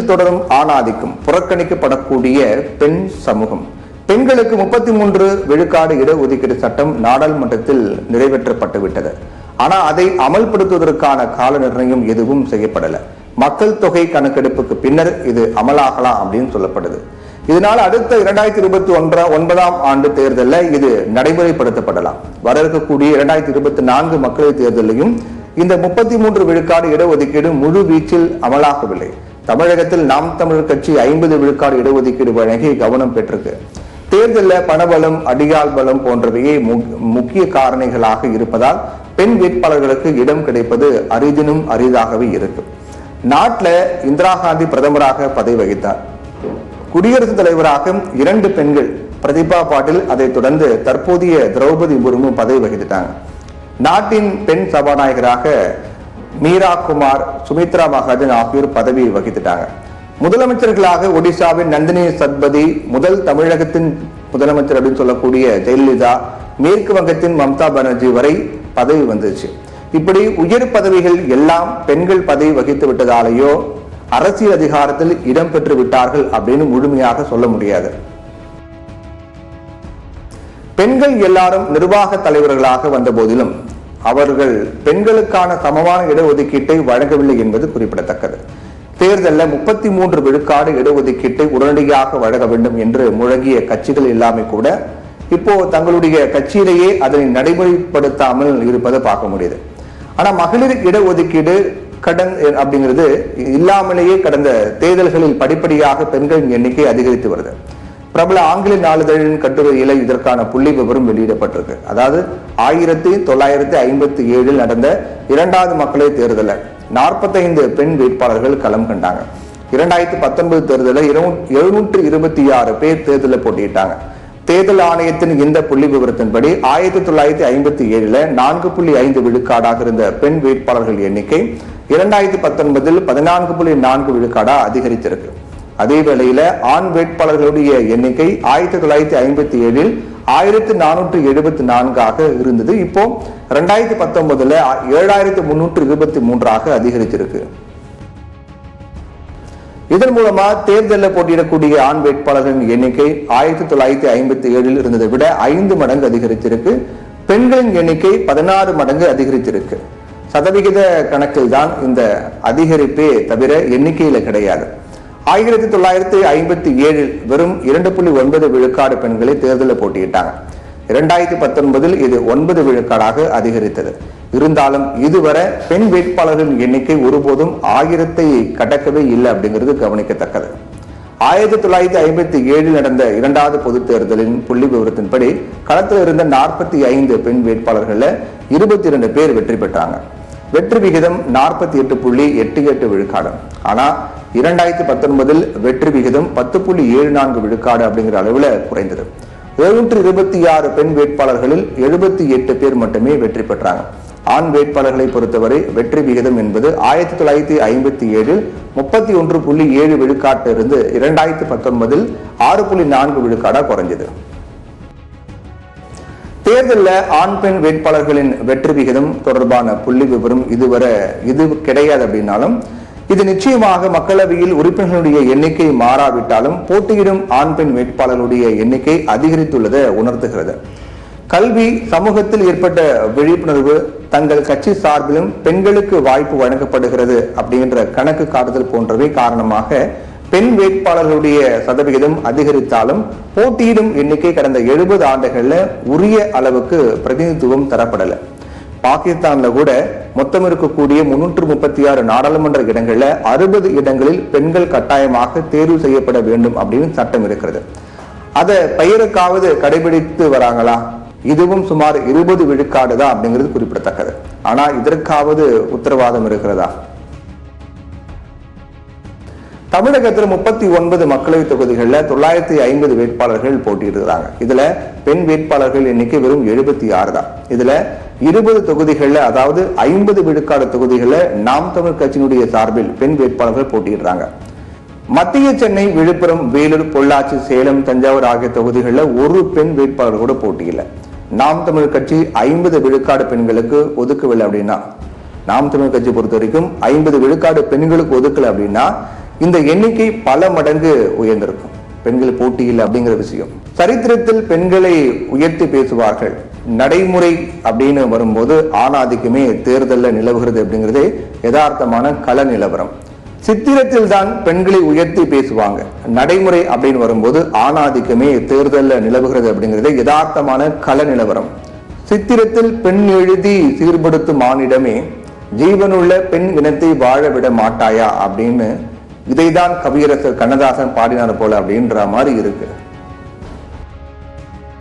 பெண்களில் தொடரும் ஆணாதிக்கம், புறக்கணிக்கப்படக்கூடிய பெண் சமூகம். பெண்களுக்கு 33 விழுக்காடு இடஒதுக்கீடு சட்டம் நாடாளுமன்றத்தில் நிறைவேற்றப்பட்டுவிட்டது. ஆனா அதை அமல்படுத்துவதற்கான கால நிர்ணயம் எதுவும் செய்யப்படல. மக்கள் தொகை கணக்கெடுப்புக்கு பின்னர் இது அமலாகலாம் அப்படின்னு சொல்லப்படுது. இதனால் அடுத்த 2029ஆம் ஆண்டு தேர்தலில் இது நடைமுறைப்படுத்தப்படலாம். வர இருக்கக்கூடிய 2024 மக்களவைத் தேர்தலையும் இந்த 33 விழுக்காடு இடஒதுக்கீடு முழு வீச்சில் அமலாகவில்லை. தமிழகத்தில் நாம் தமிழர் கட்சி 50 விழுக்காடு இடஒதுக்கீடு வழங்கி கவனம் பெற்றிருக்கு. தேர்தலில் பணபலம், அடியால் பலம் போன்றவையே முக்கிய காரணிகளாக இருப்பதால் பெண் வேட்பாளர்களுக்கு இடம் கிடைப்பது அரிதினும் அரிதாகவே இருக்கு. நாட்டில் இந்திரா காந்தி பிரதமராக பதவி வகித்தார். குடியரசுத் தலைவராக 2 பெண்கள், பிரதிபா பாட்டில், அதைத் தொடர்ந்து தற்போதைய திரௌபதி முர்மு பதவி வகித்துட்டாங்க. நாட்டின் பெண் சபாநாயகராக மீரா குமார், சுமித்ரா மகாஜன் ஆகியோர் பதவி வகித்துட்டாங்க. முதலமைச்சர்களாக ஒடிசாவின் நந்தினி சத்பதி, முதல் தமிழகத்தின் முதலமைச்சர் அப்படின்னு சொல்லக்கூடிய ஜெயலலிதா, மேற்கு வங்கத்தின் மம்தா பானர்ஜி வரை பதவி வந்துச்சு. இப்படி உயர் பதவிகள் எல்லாம் பெண்கள் பதவி வகித்து விட்டதாலேயோ அரசியல் அதிகாரத்தில் இடம்பெற்று விட்டார்கள் அப்படின்னு முழுமையாக சொல்ல முடியாது. பெண்கள் எல்லாரும் நிர்வாக தலைவர்களாக வந்த போதிலும் அவர்கள் பெண்களுக்கான சமமான இடஒதுக்கீட்டை வழங்கவில்லை என்பது குறிப்பிடத்தக்கது. தேர்தலில் 33 விழுக்காடு இடஒதுக்கீட்டை உடனடியாக வழங்க வேண்டும் என்று முழங்கிய கட்சிகள் எல்லாமே கூட இப்போ தங்களுடைய கட்சியிலேயே அதனை நடைமுறைப்படுத்தாமல் இருப்பதை பார்க்க முடியுது. ஆனா மகளிர் இடஒதுக்கீடு அப்படிங்கிறது இல்லாமலேயே கடந்த தேர்தல்களில் படிப்படியாக பெண்களின் எண்ணிக்கை அதிகரித்து வருது. பிரபல ஆங்கில நாளிதழின் கட்டுரையில இதற்கான புள்ளி விவரம் வெளியிடப்பட்டிருக்கு. அதாவது 1957 நடந்த 2வது மக்களவைத் தேர்தலில் 45 பெண் வேட்பாளர்கள் களம் கண்டாங்க. 2019 தேர்தலில் 726 பேர் தேர்தலில் போட்டியிட்டாங்க. தேர்தல் ஆணையத்தின் இந்த புள்ளி விவரத்தின்படி 1957 4.5 விழுக்காடாக இருந்த பெண் வேட்பாளர்கள் எண்ணிக்கை 2019 14.4 விழுக்காடா அதிகரித்திருக்கு. அதே வேளையில ஆண் வேட்பாளர்களுடைய எண்ணிக்கை 1957 1474 இருந்தது. இப்போ 2019 7323 அதிகரிச்சிருக்கு. இதன் மூலமா தேர்தலில் போட்டியிடக்கூடிய ஆண் வேட்பாளர்களின் எண்ணிக்கை 1957 இருந்ததை விட 5 மடங்கு அதிகரித்திருக்கு. பெண்களின் எண்ணிக்கை 16 மடங்கு அதிகரித்திருக்கு. சதவிகித கணக்கில் தான் இந்த அதிகரிப்பே தவிர எண்ணிக்கையில கிடையாது. 1957 வெறும் 2.9 விழுக்காடு பெண்களை தேர்தலில் போட்டியிட்டாங்க. 2019 இது 9 விழுக்காடாக அதிகரித்தது. இருந்தாலும் இதுவரை பெண் வேட்பாளர்களின் எண்ணிக்கை ஒருபோதும் 1000 கடக்கவே இல்லை அப்படிங்கிறது கவனிக்கத்தக்கது. 1957 நடந்த 2வது பொது தேர்தலின் புள்ளி விவரத்தின்படி களத்தில் இருந்த 45 பெண் வேட்பாளர்கள் 22 பேர் வெற்றி பெற்றாங்க. வெற்றி விகிதம் 48.88 விழுக்காடு. ஆனா 2019 வெற்றி விகிதம் 10.74 விழுக்காடு அப்படிங்கிற அளவுல குறைந்தது. 726 பெண் வேட்பாளர்களில் 78 பேர் மட்டுமே வெற்றி பெற்றாங்க. ஆண் வேட்பாளர்களை பொறுத்தவரை வெற்றி விகிதம் என்பது 1957 31.7 விழுக்காட்டிலிருந்து 2019 6.4 விழுக்காடா குறைஞ்சது. தேர்தலில் ஆண் பெண் வேட்பாளர்களின் வெற்றி விகிதம் தொடர்பான புள்ளி விவரம் இது கிடையாது அப்படின்னாலும் இது நிச்சயமாக மக்களவையில் உறுப்பினர்களுடைய எண்ணிக்கை மாறாவிட்டாலும் போட்டியிடும் ஆண் பெண் வேட்பாளர்களுடைய எண்ணிக்கை அதிகரித்துள்ளதை உணர்த்துகிறது. கல்வி, சமூகத்தில் ஏற்பட்ட விழிப்புணர்வு, தங்கள் கட்சி சார்பிலும் பெண்களுக்கு வாய்ப்பு வழங்கப்படுகிறது அப்படின்ற கணக்கு காட்டுதல் போன்றவை காரணமாக பெண் வேட்பாளர்களுடைய சதவிகிதம் அதிகரித்தாலும் போட்டியிடும் எண்ணிக்கை கடந்த 70 ஆண்டுகள்ல உரிய அளவுக்கு பிரதிநிதித்துவம் தரப்படலை. பாகிஸ்தான்ல கூட மொத்தம் இருக்கக்கூடிய 336 நாடாளுமன்ற இடங்கள்ல 60 இடங்களில் பெண்கள் கட்டாயமாக தேர்வு செய்யப்பட வேண்டும் அப்படின்னு சட்டம் இருக்கிறது. அதை பெயருக்காவது கடைபிடித்து வராங்களா? இதுவும் சுமார் 20 விழுக்காடு தான் அப்படிங்கிறது குறிப்பிடத்தக்கது. ஆனா இதற்காவது உத்தரவாதம் இருக்கிறதா? தமிழகத்தில் 39 மக்களவை தொகுதிகளில் 950 வேட்பாளர்கள் போட்டியிடுறாங்க. இதுல பெண் வேட்பாளர்கள் எண்ணிக்கை வெறும் 76 தான். இதுல 20 தொகுதிகளில், அதாவது 50 விழுக்காடு தொகுதிகளில் நாம் தமிழ் கட்சியினுடைய சார்பில் பெண் வேட்பாளர்கள் போட்டியிடுறாங்க. மத்திய சென்னை, விழுப்புரம், வேலூர், பொள்ளாச்சி, சேலம், தஞ்சாவூர் ஆகிய தொகுதிகளில் ஒரு பெண் வேட்பாளர் கூட போட்டியில்லை. நாம் தமிழ் கட்சி 50 விழுக்காடு பெண்களுக்கு ஒதுக்கவில்லை அப்படின்னா, நாம் தமிழ் கட்சி பொறுத்த வரைக்கும் 50 விழுக்காடு பெண்களுக்கு ஒதுக்கல அப்படின்னா இந்த எண்ணிக்கை பல மடங்கு உயர்ந்திருக்கும். பெண்கள் போட்டியில் அப்படிங்கிற விஷயம். சரித்திரத்தில் பெண்களை உயர்த்தி பேசுவார்கள். நடைமுறை அப்படின்னு வரும்போது ஆணாதிக்கமே தேர்தலில் நிலவுகிறது அப்படிங்கிறதே யதார்த்தமான கள நிலவரம். சித்திரத்தில் தான் பெண்களை உயர்த்தி பேசுவாங்க. நடைமுறை அப்படின்னு வரும்போது ஆணாதிக்கமே தேர்தலில் நிலவுகிறது அப்படிங்கிறதே யதார்த்தமான கள நிலவரம். சித்திரத்தில் பெண் எழுதி சீர்படுத்தும் மானிடமே ஜீவனுள்ள பெண் இனத்தை வாழ விட மாட்டாயா அப்படின்னு இதைதான் கவியரசர் கண்ணதாசன் பாடினார் போல அப்படின்ற மாதிரி இருக்கு.